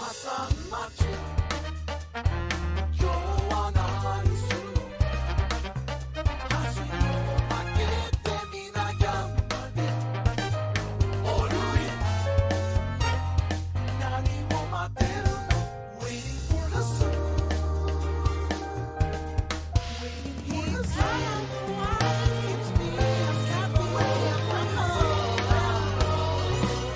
Hasan maçı 교환할수록 다시 받게 됩니다 양반이 월요일 난이 오마테루 waiting for Hasan waiting for Hasan it's me I'm Capitalism waiting for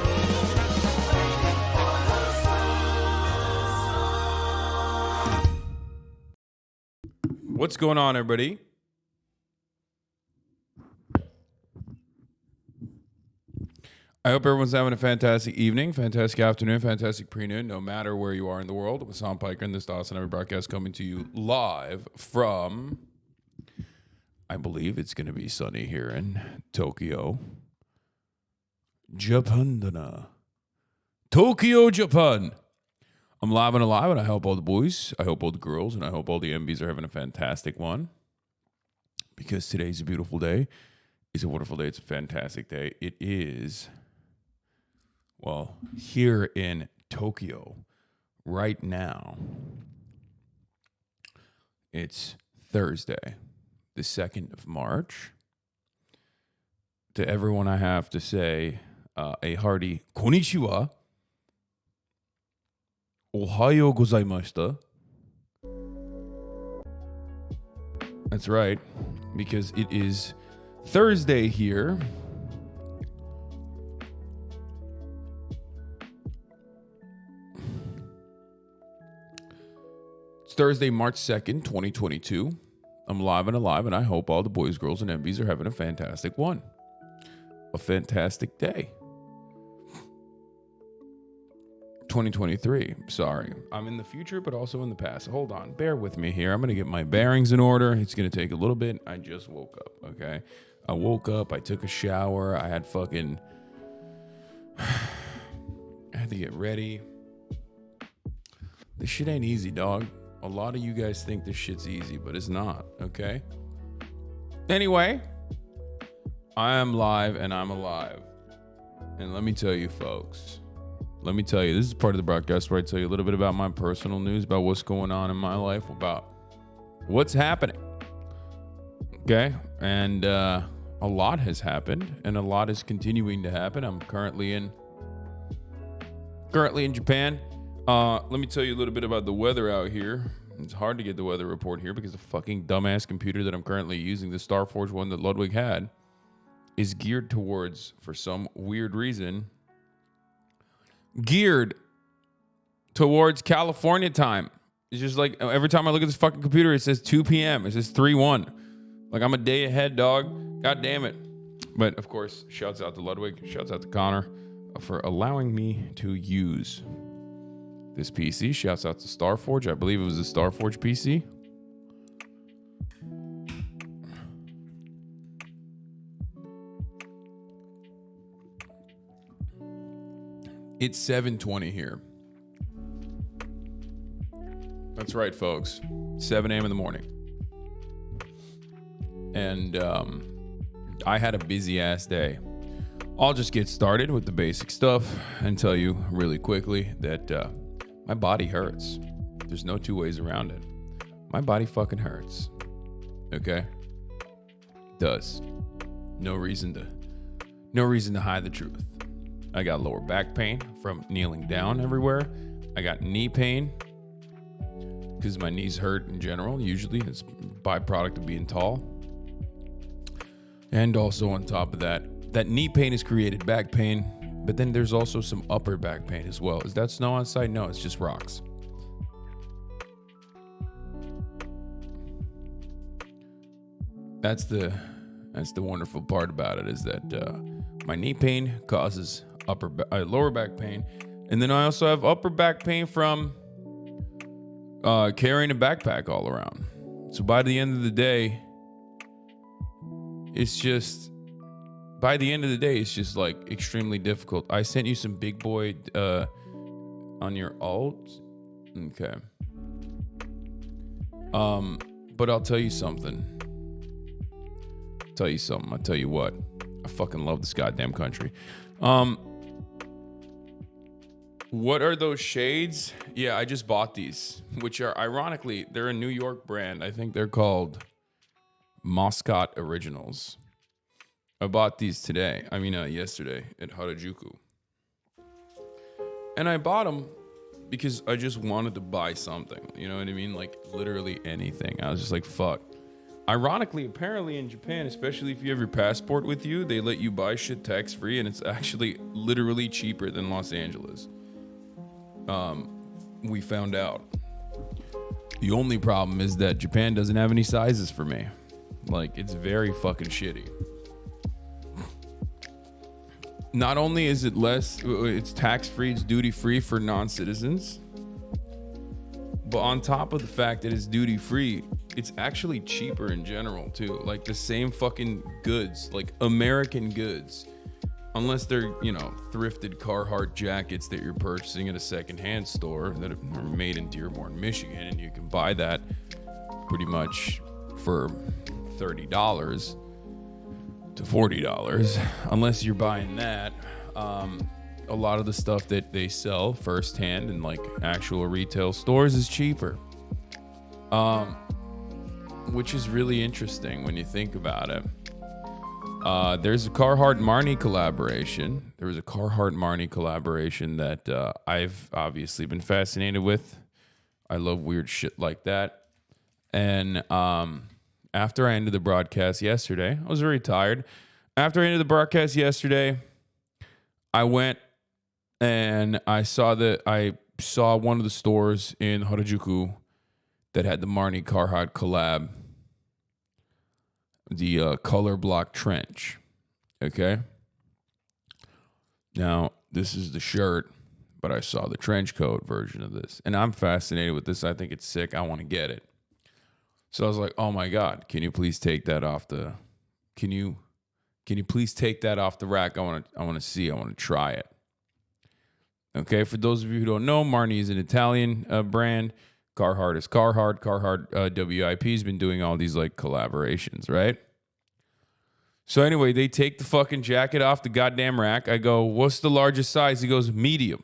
What's going on, everybody? I hope everyone's having a fantastic evening, fantastic afternoon, fantastic pre-noon, no matter where you are in the world. With Hassan Piker and this Hasanabi broadcast coming to you live from, I believe it's going to be sunny here in Tokyo, Japan. Tokyo, Japan. I'm live and alive, and I hope all the boys, I hope all the girls, and I hope all the MBs are having a fantastic one. Because today's a beautiful day. It's a wonderful day. It's a fantastic day. It is, well, here in Tokyo, right now, it's Thursday, the 2nd of March. To everyone, I have to say a hearty konnichiwa. Ohayo gozaimashita. That's right, because it is Thursday here. It's Thursday, March 2nd, 2022. I'm live and alive, and I hope all the boys, girls, and MBs are having a fantastic one. A fantastic day. 2023. Sorry. I'm in the future, but also in the past. Hold on. Bear with me here. I'm going to get my bearings in order. It's going to take a little bit. I just woke up, okay? I woke up. I took a shower. I had fucking... I had to get ready. This shit ain't easy, dog. A lot of you guys think this shit's easy, but it's not, okay? Anyway, I am live and I'm alive. And let me tell you, folks... Let me tell you, this is part of the broadcast where I tell you a little bit about my personal news, about what's going on in my life, about what's happening. Okay? And a lot has happened, and a lot is continuing to happen. I'm currently in Japan. Let me tell you a little bit about the weather out here. It's hard to get the weather report here because the fucking dumbass computer that I'm currently using, the Starforge one that Ludwig had, is geared towards, for some weird reason, geared towards California time. It's just like every time I look at this fucking computer, it says 2 p.m. It says 3-1. Like I'm a day ahead, dog. God damn it. But of course, shouts out to Ludwig, shouts out to Connor for allowing me to use this PC. Shouts out to Starforge. I believe it was a Starforge PC. It's 7:20 here. That's right, folks. 7 a.m. in the morning. And I had a busy ass day. I'll just get started with the basic stuff and tell you really quickly that my body hurts. There's no two ways around it. My body fucking hurts. Okay? It does. No reason to hide the truth. I got lower back pain from kneeling down everywhere. I got knee pain because my knees hurt in general. Usually it's a byproduct of being tall. And also on top of that knee pain has created back pain. But then there's also some upper back pain as well. Is that snow outside? No, it's just rocks. That's the wonderful part about it is that my knee pain causes lower back pain, and then I also have upper back pain from carrying a backpack all around. So by the end of the day, it's just like extremely difficult. I sent you some big boy on your alt. Okay. But I'll tell you something. I'll tell you what. I fucking love this goddamn country. What are those shades? Yeah, I just bought these, which are ironically, they're a New York brand. I think they're called Moscot Originals. I bought these today. Yesterday at Harajuku. And I bought them because I just wanted to buy something. You know what I mean? Like literally anything. I was just like, fuck. Ironically, apparently in Japan, especially if you have your passport with you, they let you buy shit tax-free, and it's actually literally cheaper than Los Angeles. We found out. The only problem is that Japan doesn't have any sizes for me. Like, it's very fucking shitty. Not only is it it's tax-free, it's duty-free for non-citizens, but on top of the fact that it's duty-free, it's actually cheaper in general, too. Like, the same fucking goods, like American goods, unless they're, thrifted Carhartt jackets that you're purchasing at a secondhand store that are made in Dearborn, Michigan, and you can buy that pretty much for $30 to $40. Unless you're buying that, a lot of the stuff that they sell firsthand in like actual retail stores is cheaper, which is really interesting when you think about it. There's a Carhartt Marni collaboration. There was a Carhartt Marni collaboration that I've obviously been fascinated with. I love weird shit like that. And after I ended the broadcast yesterday, I was very tired. After I ended the broadcast yesterday, I went and I saw one of the stores in Harajuku that had the Marni Carhartt collab. The color block trench. Okay. Now, this is the shirt, but I saw the trench coat version of this. And I'm fascinated with this. I think it's sick. I want to get it. So I was like, oh my God, can you please take that off the rack? I want to see. I want to try it. Okay. For those of you who don't know, Marni is an Italian brand. Carhartt is Carhartt. Carhartt WIP has been doing all these like collaborations, right? So anyway, they take the fucking jacket off the goddamn rack. I go, what's the largest size? He goes, medium.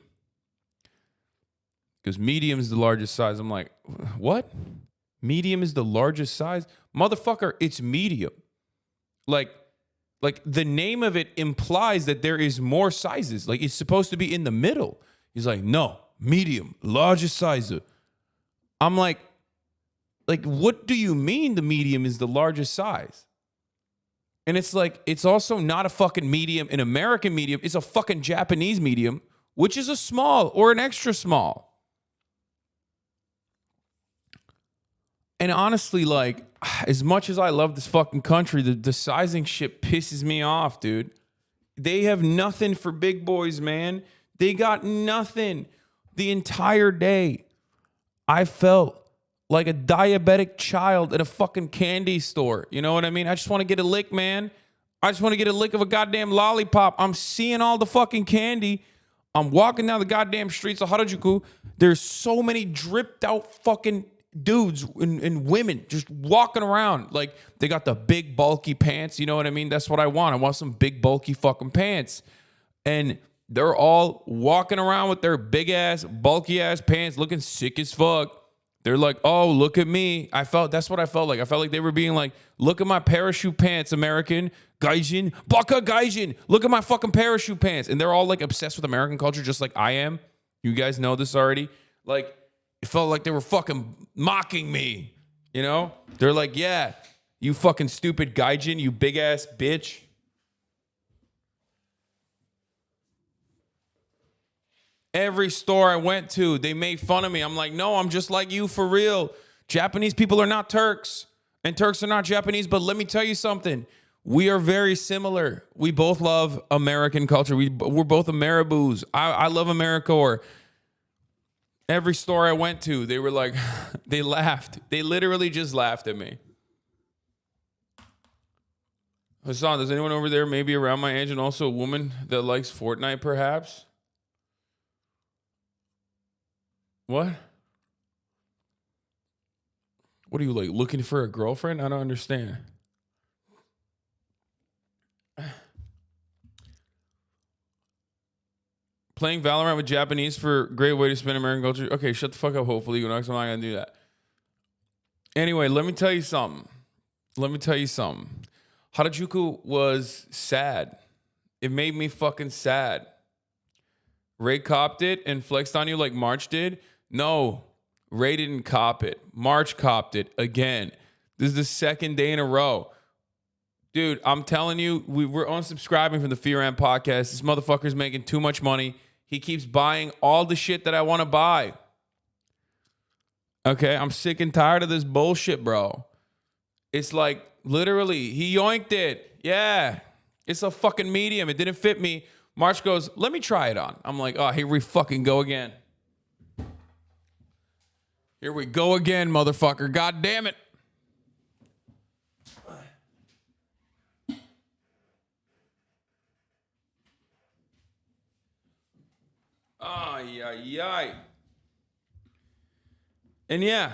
Because medium is the largest size. I'm like, what? Medium is the largest size? Motherfucker, it's medium. Like the name of it implies that there is more sizes. Like it's supposed to be in the middle. He's like, no, medium, largest size. I'm like, what do you mean the medium is the largest size? And it's like, it's also not a fucking medium, an American medium. It's a fucking Japanese medium, which is a small or an extra small. And honestly, like, as much as I love this fucking country, the sizing shit pisses me off, dude. They have nothing for big boys, man. They got nothing. The entire day, I felt like a diabetic child at a fucking candy store. You know what I mean? I just want to get a lick, man. I just want to get a lick of a goddamn lollipop. I'm seeing all the fucking candy. I'm walking down the goddamn streets of Harajuku. There's so many dripped out fucking dudes and women just walking around. Like, they got the big bulky pants. You know what I mean? That's what I want. I want some big bulky fucking pants. And they're all walking around with their big ass, bulky ass pants looking sick as fuck. They're like, oh, look at me. That's what I felt like. I felt like they were being like, look at my parachute pants, American. Gaijin, baka gaijin. Look at my fucking parachute pants. And they're all like obsessed with American culture just like I am. You guys know this already. Like, it felt like they were fucking mocking me. You know? They're like, yeah, you fucking stupid gaijin, you big ass bitch. Every store I went to, they made fun of me. I'm like, no, I'm just like you for real. Japanese people are not Turks, and Turks are not Japanese. But let me tell you something. We are very similar. We both love American culture. We're both Ameriboos. I love AmeriCorps. Every store I went to, they were like, they laughed. They literally just laughed at me. Hasan, does anyone over there maybe around my age and also a woman that likes Fortnite perhaps? What? What are you, like, looking for a girlfriend? I don't understand. Playing Valorant with Japanese for great way to spin American culture. Okay, shut the fuck up, hopefully. Next time I'm not going to do that. Anyway, let me tell you something. Harajuku was sad. It made me fucking sad. Ray copped it and flexed on you like March did. No, Ray didn't cop it. March copped it again. This is the second day in a row. Dude, I'm telling you, we're unsubscribing from the Fear Amp podcast. This motherfucker's making too much money. He keeps buying all the shit that I want to buy. Okay, I'm sick and tired of this bullshit, bro. It's like, literally, he yoinked it. Yeah, it's a fucking medium. It didn't fit me. March goes, let me try it on. I'm like, oh, here we fucking go again. Here we go again, motherfucker. God damn it. Ay, ay, ay. And yeah,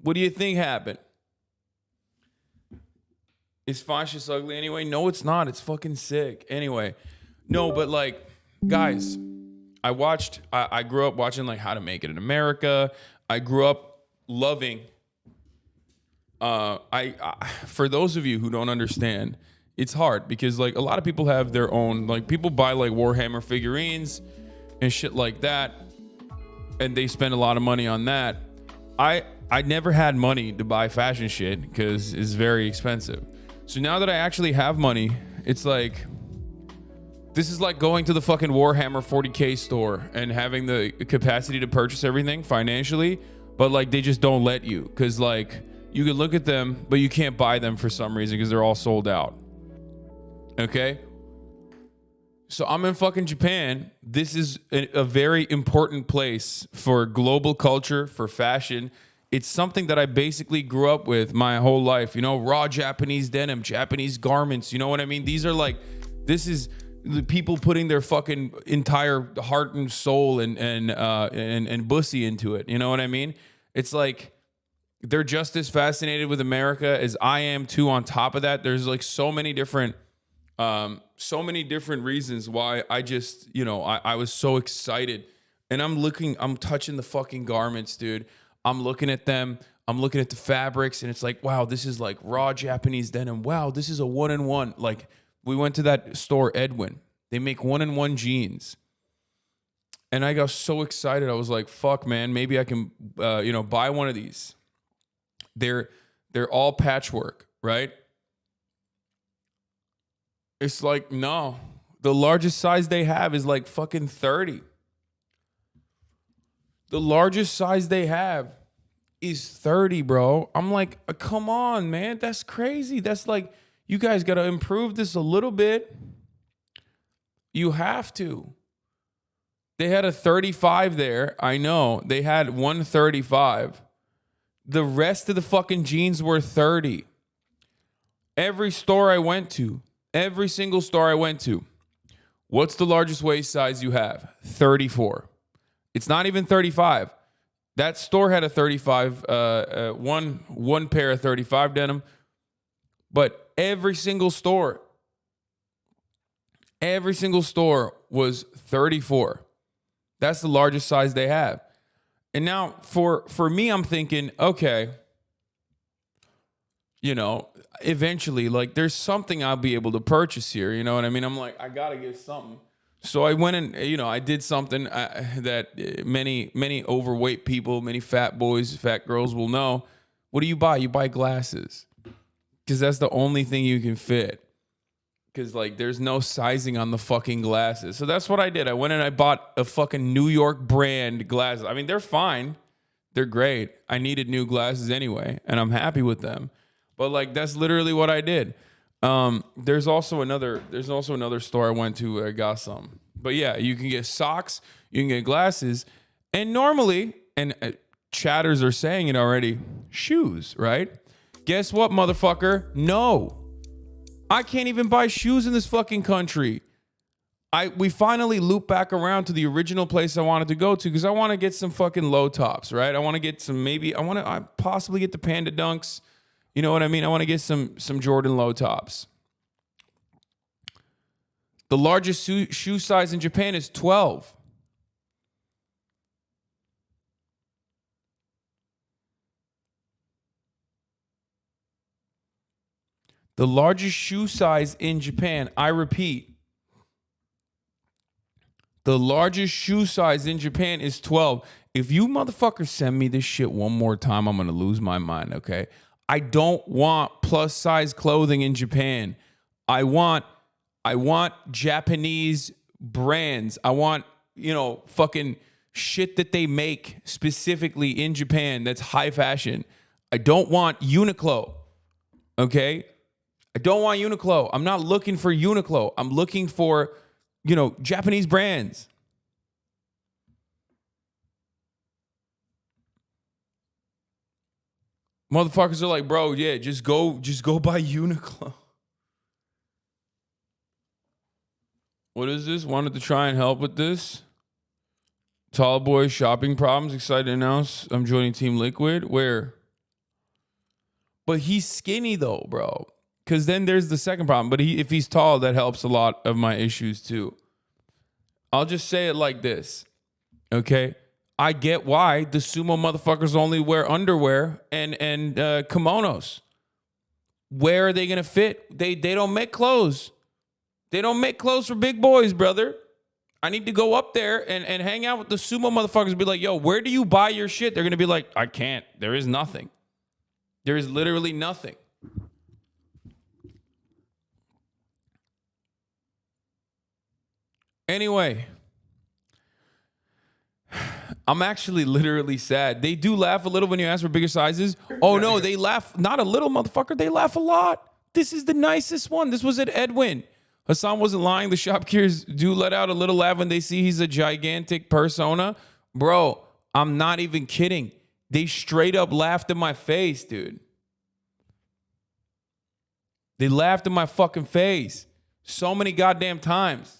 what do you think happened? Is fascist ugly anyway? No, it's not. It's fucking sick. Anyway, no, but like, guys, I grew up watching like How to Make It in America. I grew up loving, for those of you who don't understand, it's hard because like a lot of people have their own, like people buy like Warhammer figurines and shit like that, and they spend a lot of money on that. I never had money to buy fashion shit because it's very expensive. So now that I actually have money, it's like, this is like going to the fucking Warhammer 40K store and having the capacity to purchase everything financially, but like they just don't let you because like you can look at them, but you can't buy them for some reason because they're all sold out. Okay? So I'm in fucking Japan. This is a very important place for global culture, for fashion. It's something that I basically grew up with my whole life. You know, raw Japanese denim, Japanese garments. You know what I mean? These are like, this is the people putting their fucking entire heart and soul and pussy into it. You know what I mean? It's like they're just as fascinated with America as I am too. On top of that, there's like so many different reasons why I just, you know, I was so excited. And I'm touching the fucking garments, dude. I'm looking at them. I'm looking at the fabrics, and it's like, wow, this is like raw Japanese denim. Wow, this is a 1-in-1. Like, we went to that store, Edwin. They make 1-in-1 jeans. And I got so excited. I was like, fuck, man, maybe I can, buy one of these. They're all patchwork, right? It's like, no. The largest size they have is like fucking 30. The largest size they have is 30, bro. I'm like, come on, man. That's crazy. That's like, you guys got to improve this a little bit. You have to. They had a 35 there. I know. They had 135. The rest of the fucking jeans were 30. Every store I went to, every single store I went to, what's the largest waist size you have? 34. It's not even 35. That store had a 35, one pair of 35 denim, but every single store was 34. That's the largest size they have. And now for me, I'm thinking, okay, you know, eventually, like there's something I'll be able to purchase here. You know what I mean? I'm like, I got to get something. So I went and, you know, I did something that many overweight people, many fat boys, fat girls will know. What do you buy? You buy glasses because that's the only thing you can fit. Because, like, there's no sizing on the fucking glasses. So that's what I did. I went and I bought a fucking New York brand glasses. I mean, they're fine. They're great. I needed new glasses anyway, and I'm happy with them. But, like, that's literally what I did. There's also another store I went to where I got some. But yeah, you can get socks, you can get glasses, and normally, and chatters are saying it already, shoes, right? Guess what, motherfucker? No. I can't even buy shoes in this fucking country. We finally loop back around to the original place I wanted to go to because I want to get some fucking low tops, right? I want to get some, I possibly get the Panda Dunks. You know what I mean? I want to get some Jordan low tops. The largest shoe size in Japan is 12. The largest shoe size in Japan, I repeat, the largest shoe size in Japan is 12. If you motherfuckers send me this shit one more time, I'm going to lose my mind, okay? I don't want plus size clothing in Japan. I want Japanese brands. I want, fucking shit that they make specifically in Japan that's high fashion. I don't want Uniqlo, okay? I don't want Uniqlo. I'm not looking for Uniqlo. I'm looking for, Japanese brands. Motherfuckers are like, bro, yeah, just go buy Uniqlo. What is this? Wanted to try and help with this. Tall boy shopping problems. Excited to announce I'm joining Team Liquid. Where? But he's skinny though, bro. Because then there's the second problem. But if he's tall, that helps a lot of my issues too. I'll just say it like this, okay? I get why the sumo motherfuckers only wear underwear and kimonos. Where are they gonna fit? They don't make clothes. They don't make clothes for big boys, brother. I need to go up there and hang out with the sumo motherfuckers and be like, yo, where do you buy your shit? They're gonna be like, I can't. There is nothing. There is literally nothing. Anyway, I'm actually literally sad. They do laugh a little when you ask for bigger sizes. Oh no, they laugh not a little, motherfucker. They laugh a lot. This is the nicest one. This was at Edwin. Hasan wasn't lying. The shopkeepers do let out a little laugh when they see he's a gigantic persona. Bro, I'm not even kidding. They straight up laughed in my face, dude. They laughed in my fucking face so many goddamn times.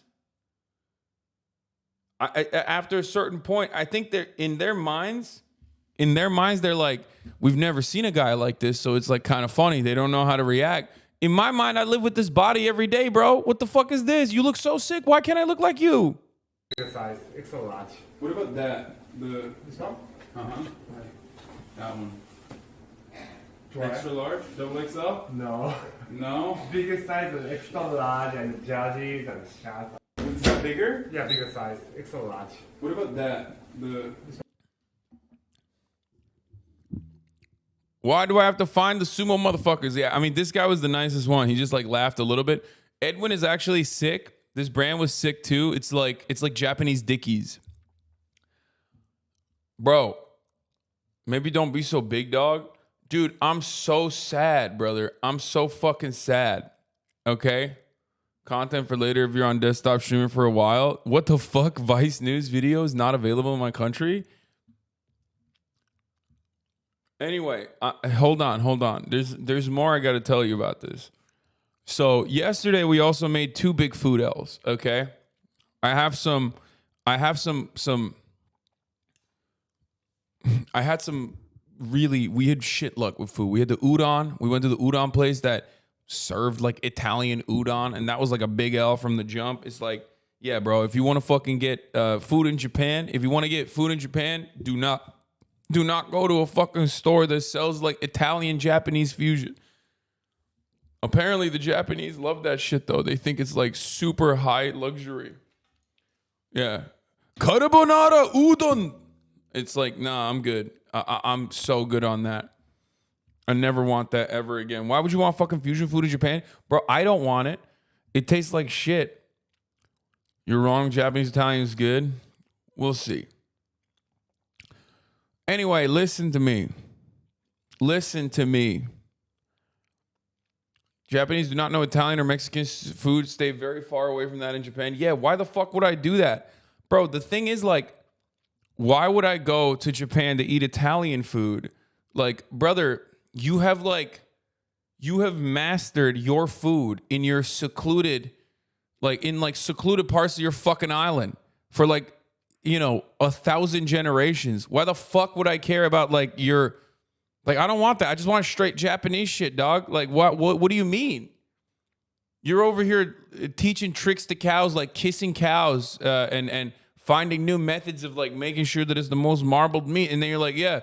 After a certain point, I think they're in their minds, they're like, we've never seen a guy like this, so it's like kind of funny. They don't know how to react. In my mind, I live with this body every day, bro. What the fuck is this? You look so sick. Why can't I look like you? Bigger size, extra large. What about that? This one? That one. Try. Extra large? Double XL? No. No. Bigger size is extra large and jerseys and shirts. Is that bigger? Yeah, bigger size, extra large. What about that? Why do I have to find the sumo motherfuckers? Yeah, I mean, this guy was the nicest one. He just like laughed a little bit. Edwin is actually sick. This brand was sick too. It's like Japanese Dickies. Bro, maybe don't be so big, dog. Dude, I'm so sad, brother. I'm so fucking sad. Okay? Content for later if you're on desktop streaming for a while. What the fuck? Vice News videos not available in my country? Anyway, hold on. There's more I got to tell you about this. So yesterday we also made 2 big food L's, okay? I had some really, we had shit luck with food. We had the udon. We went to the udon place that served like Italian udon, and that was like a big L from the jump. It's like, yeah, bro, if you want to fucking get food in Japan, do not go to a fucking store that sells like Italian Japanese fusion. Apparently the Japanese love that shit though. They think it's like super high luxury. Yeah. Carbonara udon. It's like, nah, I'm good. I'm so good on that. I never want that ever again. Why would you want fucking fusion food in Japan? Bro, I don't want it. It tastes like shit. You're wrong. Japanese Italian is good. We'll see. Anyway, listen to me. Japanese do not know Italian or Mexican food. Stay very far away from that in Japan. Yeah, why the fuck would I do that? Bro, the thing is like, why would I go to Japan to eat Italian food? Like, brother, you have mastered your food in your secluded parts of your fucking island for 1,000 generations. Why the fuck would I care about I don't want that. I just want straight Japanese shit, dog. Like, what do you mean? You're over here teaching tricks to cows, like kissing cows, and finding new methods of like making sure that it's the most marbled meat. And then you're like, yeah,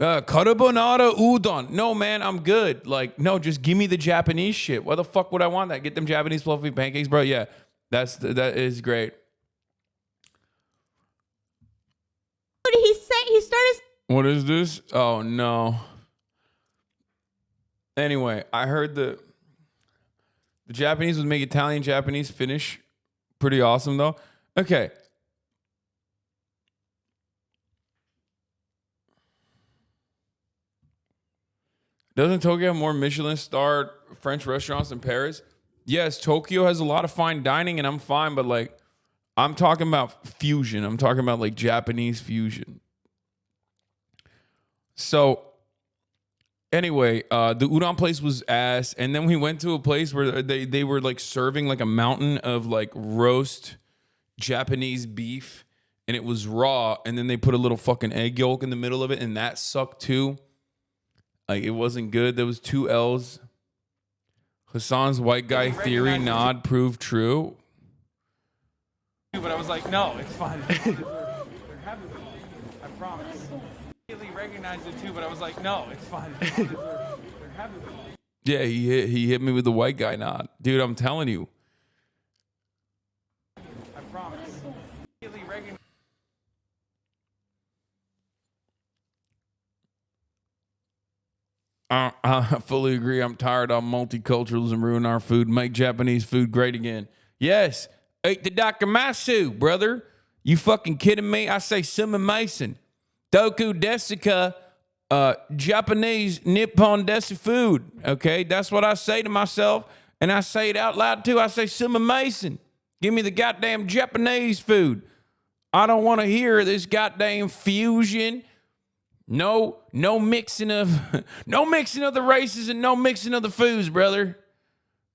Carbonara udon. No, man, I'm good. Like, no, just give me the Japanese shit. Why the fuck would I want that? Get them Japanese fluffy pancakes, bro. Yeah, that is great. What did he say? He started. What is this? Oh no. Anyway, I heard the Japanese would make Italian Japanese finish pretty awesome though. Okay. Doesn't Tokyo have more Michelin-starred French restaurants than Paris? Yes, Tokyo has a lot of fine dining, and I'm fine, but like, I'm talking about fusion. I'm talking about like Japanese fusion. So, anyway, the udon place was ass, and then we went to a place where they were like serving like a mountain of like roast Japanese beef, and it was raw, and then they put a little fucking egg yolk in the middle of it, and that sucked too. Like, it wasn't good. There was 2 L's. Hasan's white guy theory nod proved true. But I was like, no, it's fine. I promise. I immediately recognized it too, but I was like, no, it's fine. Yeah, he hit me with the white guy nod. Dude, I'm telling you. I promise. I immediately recognized. I fully agree. I'm tired of multiculturalism ruin our food. Make Japanese food great again. Yes. Eat the dakamasu, brother. You fucking kidding me? I say sumo mason. Doku desika, Japanese Nippon desu food. Okay, that's what I say to myself, and I say it out loud too. I say sumo mason. Give me the goddamn Japanese food. I don't want to hear this goddamn fusion. No mixing of the races and no mixing of the foods, brother.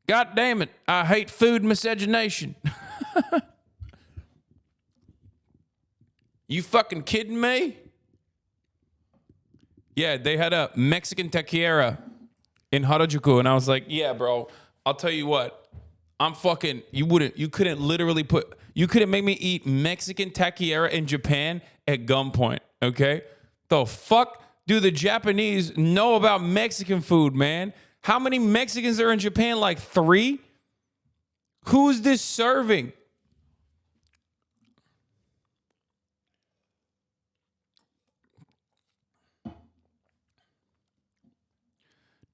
God damn it. I hate food miscegenation. You fucking kidding me? Yeah, they had a Mexican taqueria in Harajuku, and I was like, yeah, bro, I'll tell you what. You couldn't make me eat Mexican taqueria in Japan at gunpoint, okay? The fuck do the Japanese know about Mexican food, man? How many Mexicans are in Japan? Like 3? Who's this serving?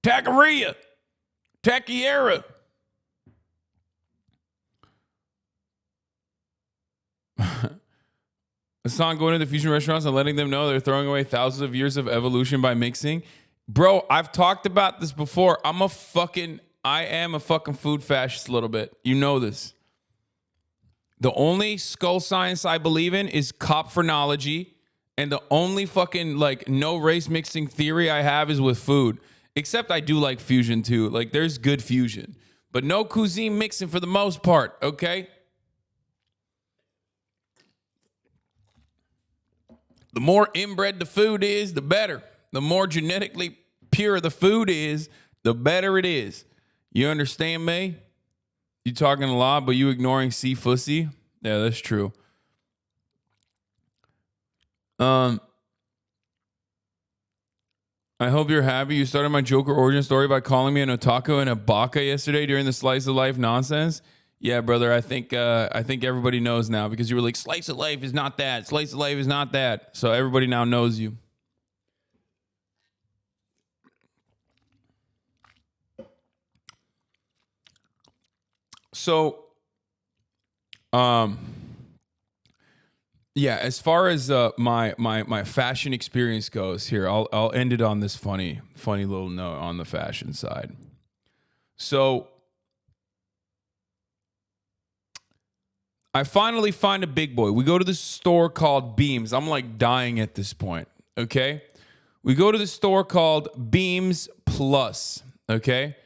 Taqueria. Hasan going to the fusion restaurants and letting them know they're throwing away thousands of years of evolution by mixing. Bro, I've talked about this before. I am a fucking food fascist a little bit. You know this. The only skull science I believe in is cop phrenology, and the only fucking like no race mixing theory I have is with food. Except I do like fusion too. Like, there's good fusion, but no cuisine mixing for the most part, okay? The more inbred the food is, the better. The more genetically pure the food is, the better it is. You understand me? You talking a lot, but you ignoring C fussy? Yeah, that's true. I hope you're happy. You started my Joker origin story by calling me an otaku and a baka yesterday during the slice of life nonsense. Yeah, brother, I think everybody knows now because you were like, slice of life is not that. Slice of life is not that. So everybody now knows you. So, yeah, as far as my fashion experience goes, here I'll end it on this funny little note on the fashion side. So, I finally find a big boy. We go to this store called Beams. I'm like dying at this point, okay? We go to the store called Beams Plus, okay?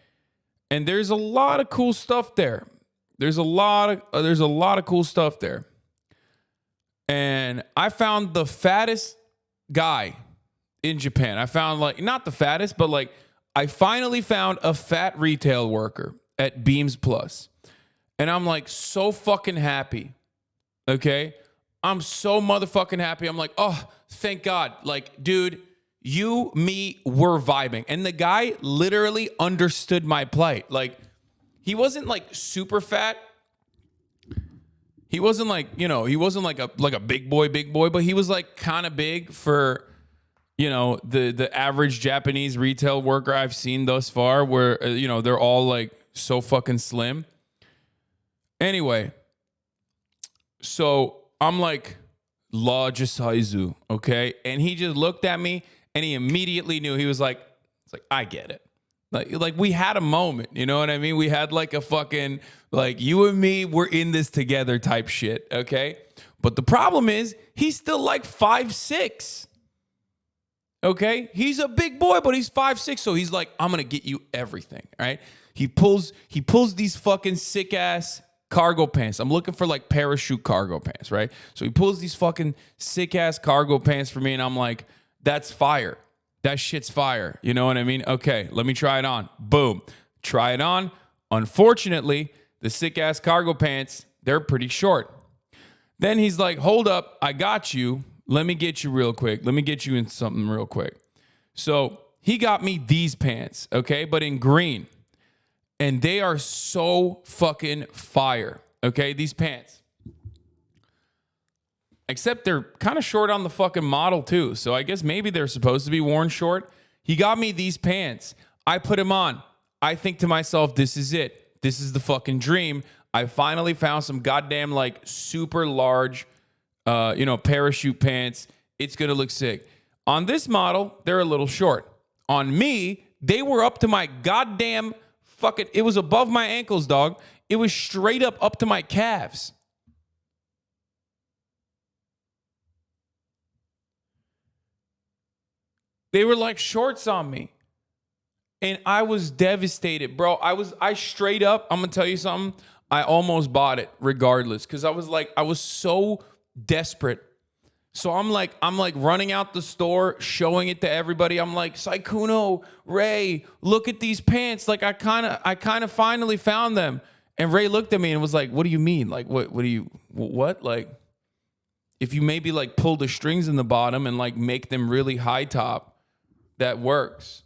And there's a lot of cool stuff there. There's a lot of cool stuff there. And I found the fattest guy in Japan. I found like, not the fattest, but like I finally found a fat retail worker at Beams Plus. And I'm like so fucking happy. Okay? I'm so motherfucking happy. I'm like, oh, thank God. Like, dude, you, me, were vibing. And the guy literally understood my plight. Like, he wasn't like super fat. He wasn't like, you know, he wasn't like a big boy, but he was like kind of big for, you know, the average Japanese retail worker I've seen thus far, where, you know, they're all like so fucking slim. Anyway, so I'm like, large Saizu, okay? And he just looked at me and he immediately knew. He was like, it's like, I get it. Like we had a moment, you know what I mean? We had like a fucking, like, you and me, we're in this together type shit, okay? But the problem is he's still like 5'6". Okay? He's a big boy, but he's 5'6". So he's like, I'm gonna get you everything, right? He pulls these fucking sick ass cargo pants. I'm looking for like parachute cargo pants, right? So he pulls these fucking sick ass cargo pants for me, and I'm like, that's fire. That shit's fire. You know what I mean? Okay, let me try it on. Boom. Try it on. Unfortunately, the sick ass cargo pants, they're pretty short. Then he's like, hold up, I got you. Let me get you real quick. Let me get you in something real quick. So he got me these pants, okay, but in green. And they are so fucking fire, okay, these pants. Except they're kind of short on the fucking model too. So I guess maybe they're supposed to be worn short. He got me these pants. I put them on. I think to myself, this is it. This is the fucking dream. I finally found some goddamn like super large, parachute pants. It's going to look sick. On this model, they're a little short. On me, they were up to my goddamn fucking, it was above my ankles, dog. It was straight up to my calves. They were like shorts on me. And I was devastated, bro. I straight up, I'm gonna tell you something. I almost bought it regardless. Cause I was so desperate. So I'm like running out the store, showing it to everybody. I'm like, Saikuno, Ray, look at these pants. Like I kind of finally found them. And Ray looked at me and was like, what do you mean? Like, what? Like, if you maybe like pull the strings in the bottom and like make them really high top, that works.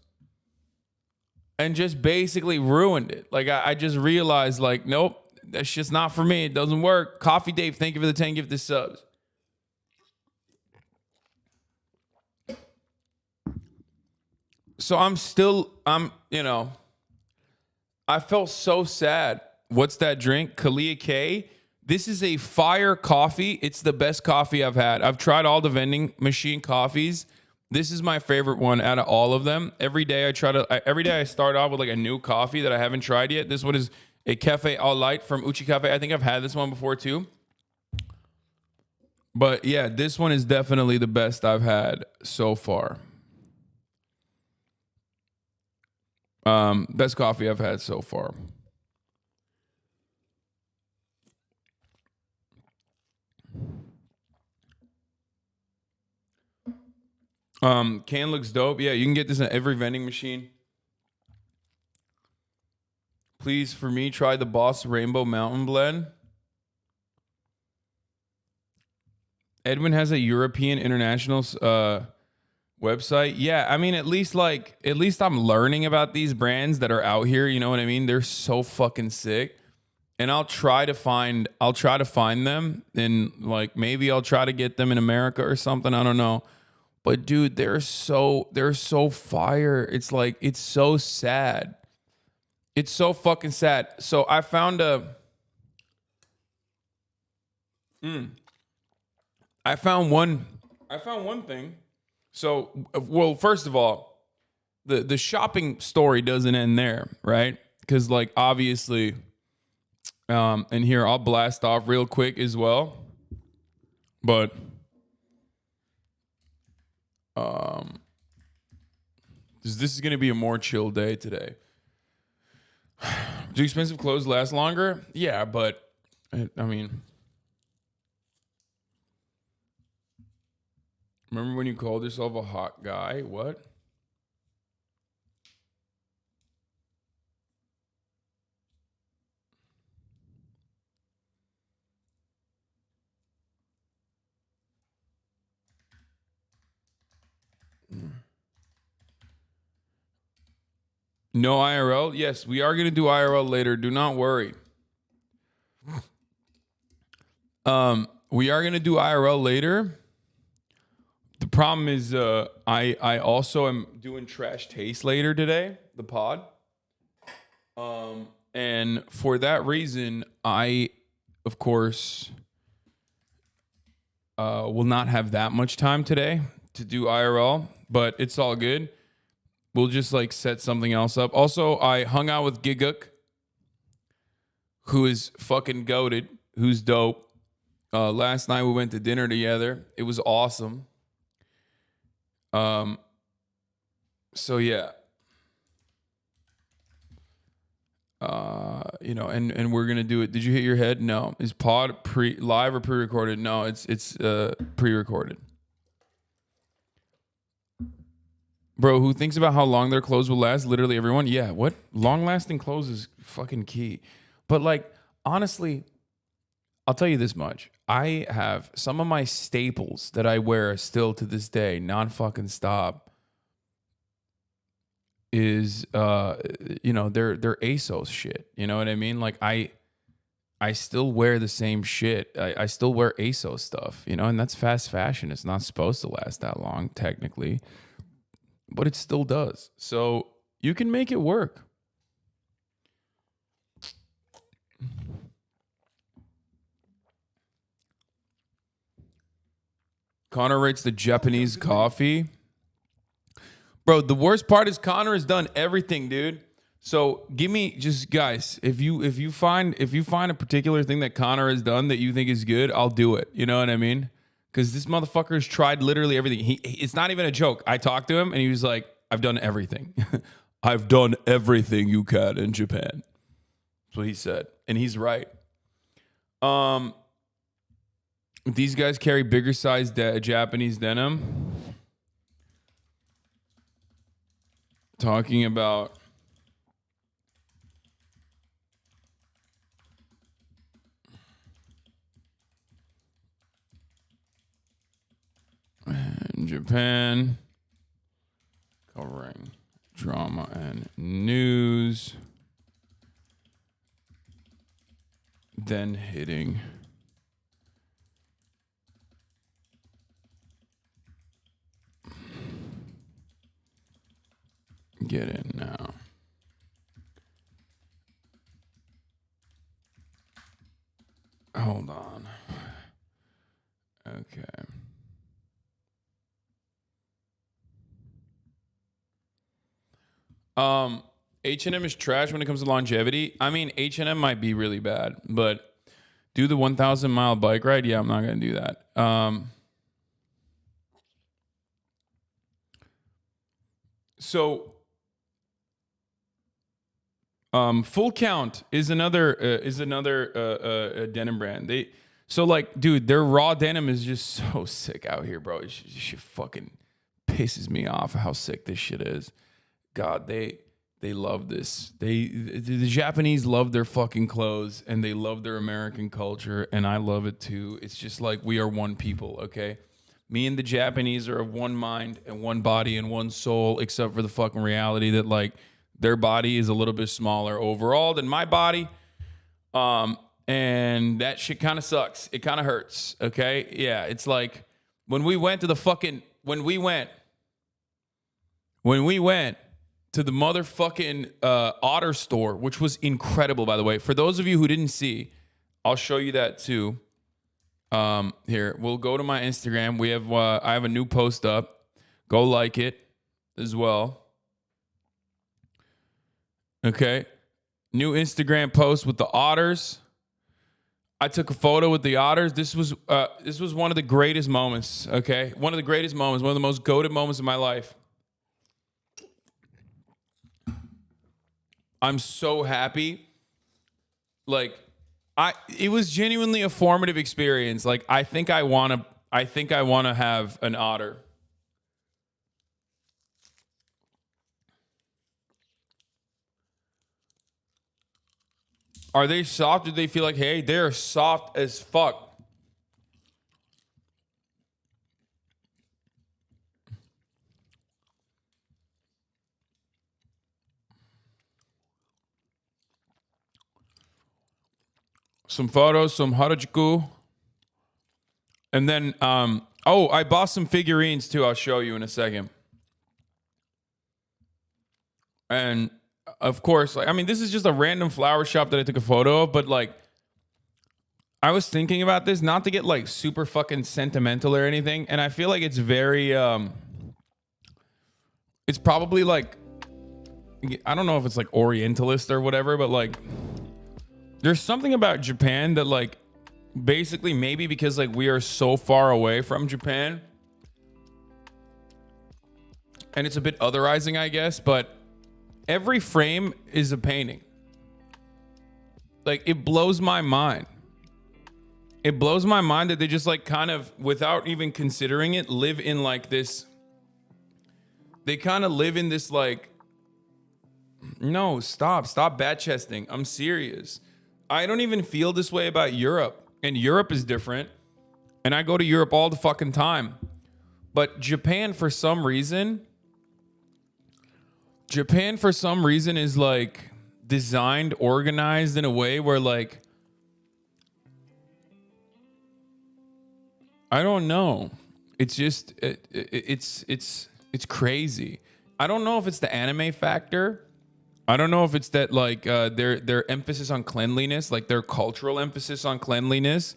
And just basically ruined it. Like I just realized like, nope, that's just not for me. It doesn't work. Coffee Dave, thank you for the 10 gifted subs. So I felt so sad. What's that drink? Kalia K. This is a fire coffee. It's the best coffee I've had. I've tried all the vending machine coffees. This is my favorite one out of all of them. Every day I start off with like a new coffee that I haven't tried yet. This one is a Cafe All Light from Uchi Cafe. I think I've had this one before too. But yeah, this one is definitely the best I've had so far. Best coffee I've had so far. Can looks dope. Yeah, you can get this in every vending machine. Please, for me, try the Boss Rainbow Mountain Blend. Edwin has a European international website. Yeah, I mean, at least I'm learning about these brands that are out here. You know what I mean? They're so fucking sick. And I'll try to find them, and like maybe I'll try to get them in America or something. I don't know. But dude, they're so fire. It's like, it's so sad. It's so fucking sad. So I found one thing. So, well, first of all, the shopping story doesn't end there, right? Because like obviously, and here I'll blast off real quick as well. But this is gonna be a more chill day today. Do expensive clothes last longer? Yeah, but I mean, remember when you called yourself a hot guy? What? No IRL? Yes, we are going to do IRL later. Do not worry. We are going to do IRL later. The problem is I also am doing Trash Taste later today, the pod. And for that reason, I, of course, will not have that much time today to do IRL, but it's all good. We'll just like set something else up. Also, I hung out with Giguk, who is fucking goated, who's dope. Last night we went to dinner together. It was awesome. So yeah. And we're gonna do it. Did you hit your head? No. Is pod live or pre-recorded? No, it's pre-recorded. Bro, who thinks about how long their clothes will last? Literally everyone. Yeah, what? Long-lasting clothes is fucking key. But like, honestly, I'll tell you this much. I have some of my staples that I wear still to this day, non-fucking stop, is they're ASOS shit. You know what I mean? Like I still wear the same shit. I still wear ASOS stuff, and that's fast fashion. It's not supposed to last that long, technically, but it still does. So you can make it work. Connor rates the Japanese coffee. Bro, the worst part is Connor has done everything, dude. So give me just guys, if you find a particular thing that Connor has done that you think is good, I'll do it. You know what I mean? Because this motherfucker has tried literally everything. It's not even a joke. I talked to him and he was like, I've done everything. I've done everything you can in Japan. That's what he said. And he's right. These guys carry bigger size Japanese denim. Talking about Japan, covering drama and news, then hitting get in now. Hold on. Okay. H&M is trash when it comes to longevity. I mean, H&M might be really bad, but do the 1,000-mile bike ride? Yeah, I'm not going to do that. Full Count is another denim brand. Dude, their raw denim is just so sick out here, bro. This shit fucking pisses me off how sick this shit is. God, they love this. The Japanese love their fucking clothes and they love their American culture, and I love it too. It's just like we are one people, okay? Me and the Japanese are of one mind and one body and one soul, except for the fucking reality that like their body is a little bit smaller overall than my body. And that shit kind of sucks. It kind of hurts, okay? Yeah, it's like when we went to the motherfucking Otter store, which was incredible, by the way. For those of you who didn't see, I'll show you that too. Here, we'll go to my Instagram. I have a new post up. Go like it as well. Okay. New Instagram post with the otters. I took a photo with the otters. This was one of the greatest moments, okay? One of the greatest moments, one of the most goated moments of my life. I'm so happy. Like, it was genuinely a formative experience. Like, I think I want to have an otter. Are they soft? Do they feel like, hey, they're soft as fuck? some photos, some harajuku. And then, I bought some figurines too. I'll show you in a second. And of course, like, I mean, this is just a random flower shop that I took a photo of, but like, I was thinking about this, not to get like super fucking sentimental or anything. And I feel like it's very, it's probably like, I don't know if it's like Orientalist or whatever, but like, there's something about Japan that like, basically maybe because like we are so far away from Japan and it's a bit otherizing, I guess, but every frame is a painting. Like, it blows my mind. It blows my mind that they just like kind of, without even considering it, live in like this. They kind of live in this like, no, stop bat chesting. I'm serious. I don't even feel this way about Europe. And Europe is different. And I go to Europe all the fucking time. But Japan, for some reason is like designed, organized in a way where like, I don't know. It's just, it's crazy. I don't know if it's the anime factor. I don't know if it's that like their emphasis on cleanliness, like their cultural emphasis on cleanliness,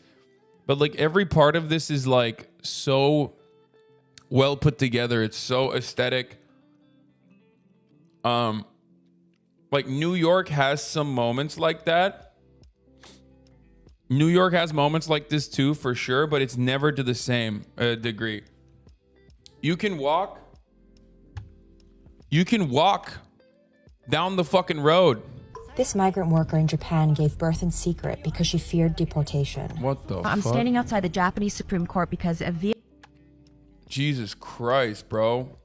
but like every part of this is like so well put together. It's so aesthetic. Like New York has some moments like that. New York has moments like this too, for sure, but it's never to the same degree. You can walk down the fucking road. This migrant worker in Japan gave birth in secret because she feared deportation. What the I'm fuck? standing outside the Japanese Supreme Court because of Jesus Christ, bro.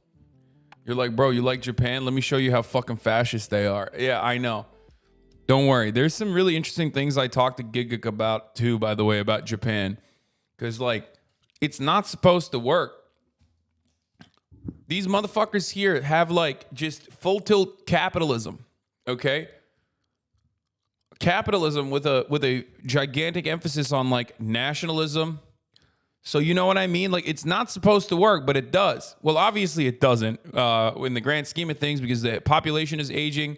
You're like, bro, you like Japan? Let me show you how fucking fascist they are. Yeah, I know. Don't worry. There's some really interesting things I talked to Gigik about too, by the way, about Japan. Because like, it's not supposed to work. These motherfuckers here have like just full tilt capitalism, okay? Capitalism with a gigantic emphasis on like nationalism. So you know what I mean? Like, it's not supposed to work, but it does. Well, obviously it doesn't in the grand scheme of things, because the population is aging.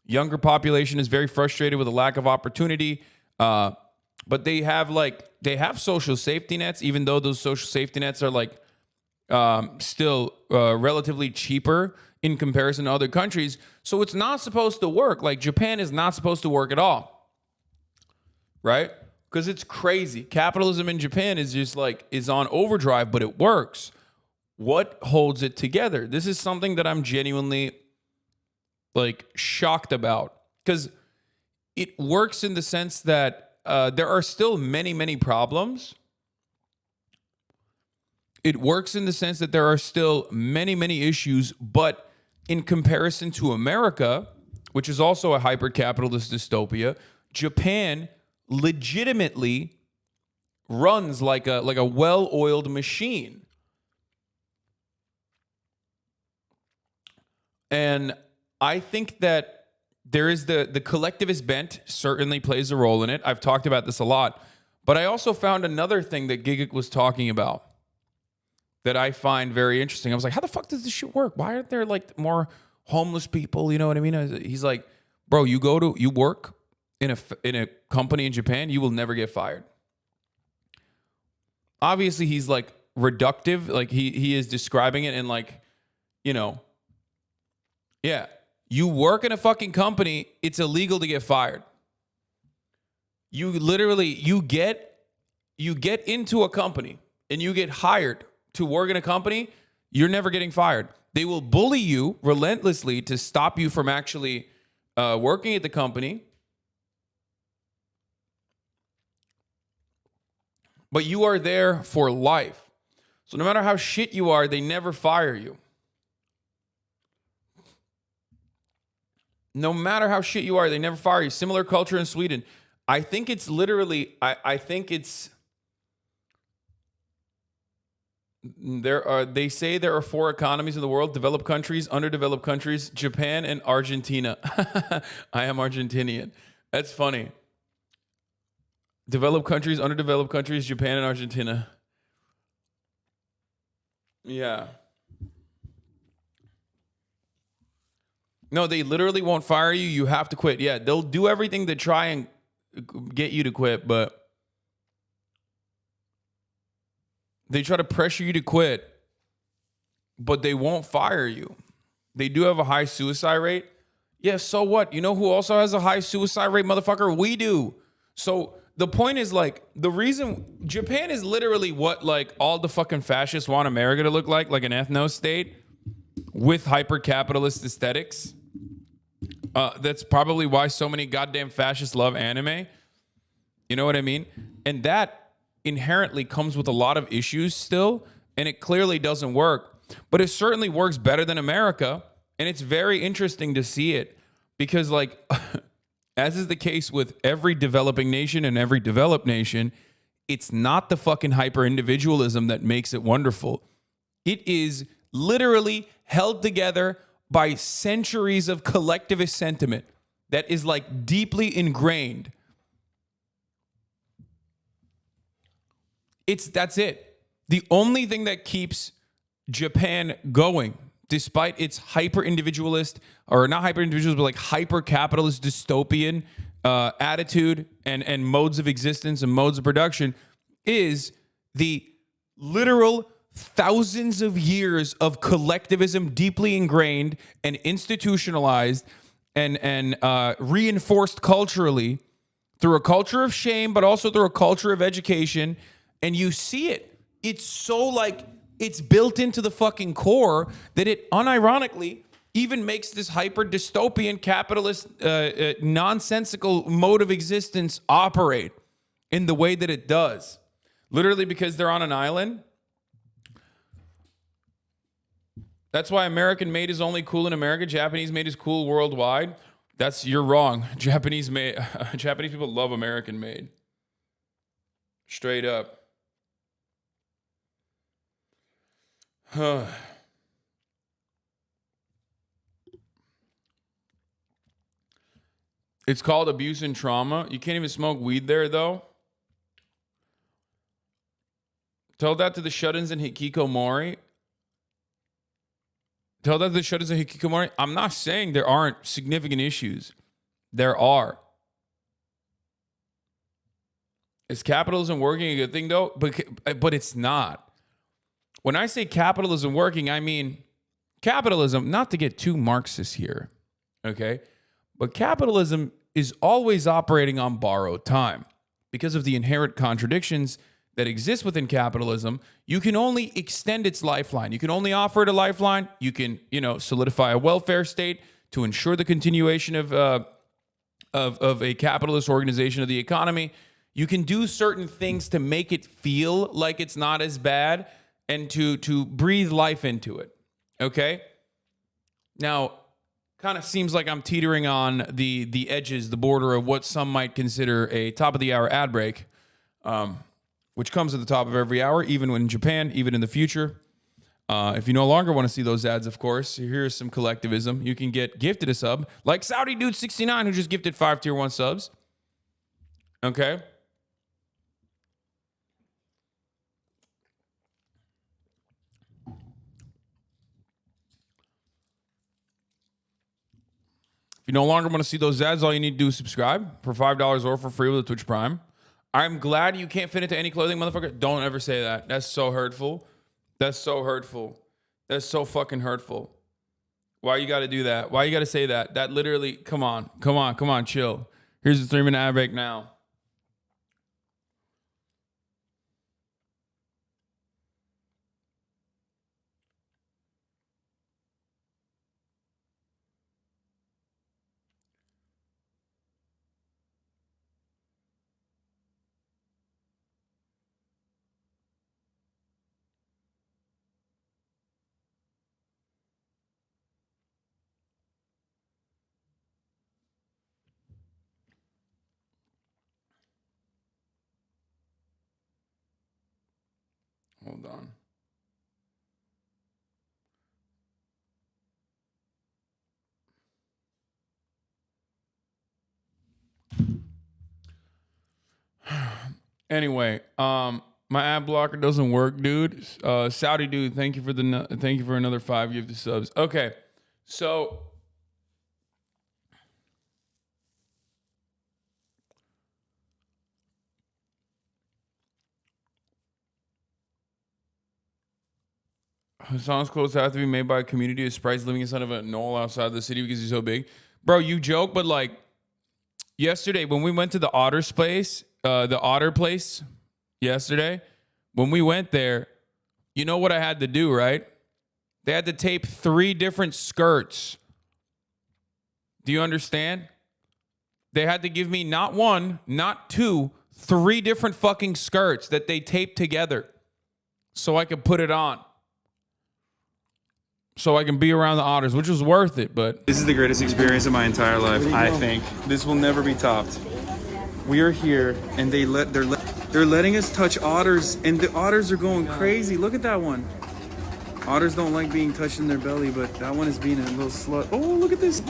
Younger population is very frustrated with a lack of opportunity. But they have social safety nets, even though those social safety nets are like still relatively cheaper in comparison to other countries. So it's not supposed to work. Like, Japan is not supposed to work at all. Right? Because it's crazy. Capitalism in Japan is just like, is on overdrive, but it works. What holds it together? This is something that I'm genuinely like shocked about, because it works in the sense that there are still many, many problems. It works in the sense that there are still many, many issues, but in comparison to America, which is also a hyper-capitalist dystopia, Japan legitimately runs like a well-oiled machine. And I think that there is the collectivist bent certainly plays a role in it. I've talked about this a lot. But I also found another thing that Gigik was talking about that I find very interesting. I was like, how the fuck does this shit work? Why aren't there like more homeless people? You know what I mean? He's like, bro, you work in a company in Japan, you will never get fired. Obviously, he's like reductive. Like he is describing it in like, yeah, you work in a fucking company, it's illegal to get fired. You literally, you get into a company and you get hired to work in a company, you're never getting fired. They will bully you relentlessly to stop you from actually working at the company. But you are there for life. So no matter how shit you are, they never fire you. No matter how shit you are, they never fire you. Similar culture in Sweden. I think it's literally, I think it's, they say there are 4 economies in the world: developed countries, underdeveloped countries, Japan, and Argentina. I am Argentinian. That's funny. Developed countries, underdeveloped countries, Japan and Argentina. Yeah. No, they literally won't fire you. You have to quit. Yeah, they'll do everything to try and get you to quit, but they try to pressure you to quit, but they won't fire you. They do have a high suicide rate. Yeah, so what? You know who also has a high suicide rate, motherfucker? We do. So the point is, like, the reason Japan is literally what, like, all the fucking fascists want America to look like an ethno state with hyper-capitalist aesthetics. That's probably why so many goddamn fascists love anime. You know what I mean? And that inherently comes with a lot of issues still, and it clearly doesn't work. But it certainly works better than America, and it's very interesting to see it because, like, as is the case with every developing nation and every developed nation, it's not the fucking hyper-individualism that makes it wonderful. It is literally held together by centuries of collectivist sentiment that is, like, deeply ingrained. That's it. The only thing that keeps Japan going, despite its hyper-individualist, or not hyper-individualist, but like hyper-capitalist dystopian attitude and modes of existence and modes of production, is the literal thousands of years of collectivism deeply ingrained and institutionalized and reinforced culturally through a culture of shame, but also through a culture of education. And you see it. It's so, like, it's built into the fucking core that it unironically even makes this hyper dystopian capitalist nonsensical mode of existence operate in the way that it does. Literally because they're on an island. That's why American made is only cool in America. Japanese made is cool worldwide. You're wrong. Japanese people love American made. Straight up. It's called abuse and trauma. You can't even smoke weed there, though. Tell that to the shut-ins in Hikikomori. Tell that to the shut-ins in Hikikomori. I'm not saying there aren't significant issues. There are. Is capitalism working a good thing, though? But it's not. When I say capitalism working, I mean capitalism, not to get too Marxist here, okay? But capitalism is always operating on borrowed time. Because of the inherent contradictions that exist within capitalism, you can only extend its lifeline. You can only offer it a lifeline. You can, solidify a welfare state to ensure the continuation of a capitalist organization of the economy. You can do certain things to make it feel like it's not as bad and to breathe life into it, okay? Now, kind of seems like I'm teetering on the edges, the border of what some might consider a top-of-the-hour ad break, which comes at the top of every hour, even when in Japan, even in the future. If you no longer want to see those ads, of course, here's some collectivism. You can get gifted a sub, like Saudi Dude 69, who just gifted 5 tier 1 subs. Okay? If you no longer want to see those ads, all you need to do is subscribe for $5 or for free with a Twitch Prime. I'm glad you can't fit into any clothing, motherfucker. Don't ever say that. That's so hurtful. That's so hurtful. That's so fucking hurtful. Why you got to do that? Why you got to say that? That literally, come on, chill. Here's the 3-minute ad break now. Hold on. Anyway, my ad blocker doesn't work, dude. Saudi dude, thank you for another 5 gifted subs. Okay, so Hasan's clothes have to be made by a community of sprites living inside of a knoll outside the city because he's so big. Bro, you joke, but like yesterday when we went to the otter place yesterday, when we went there, you know what I had to do, right? They had to tape 3 different skirts. Do you understand? They had to give me not 1, not 2, 3 different fucking skirts that they taped together so I could put it on. So I can be around the otters, which was worth it, but... This is the greatest experience of my entire life, I think. This will never be topped. We are here, and they're letting us touch otters, and the otters are going crazy. Look at that one. Otters don't like being touched in their belly, but that one is being a little slut. Oh, look at this.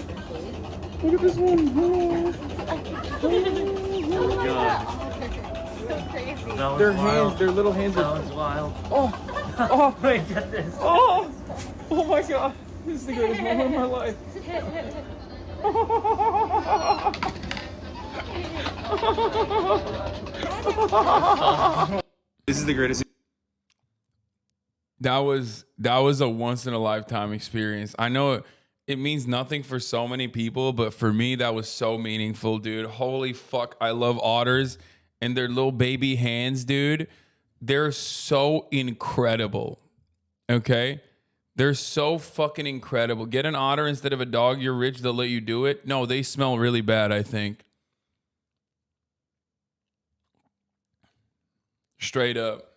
Look at this one. Oh. Their little hands are... That was wild. Oh, wait, get this. Oh my God. This is the greatest moment of my life. This is the greatest. That was a once in a lifetime experience. I know it means nothing for so many people, but for me, that was so meaningful, dude. Holy fuck. I love otters and their little baby hands, dude. They're so incredible. Okay? They're so fucking incredible. Get an otter instead of a dog. You're rich. They'll let you do it. No, they smell really bad, I think. Straight up.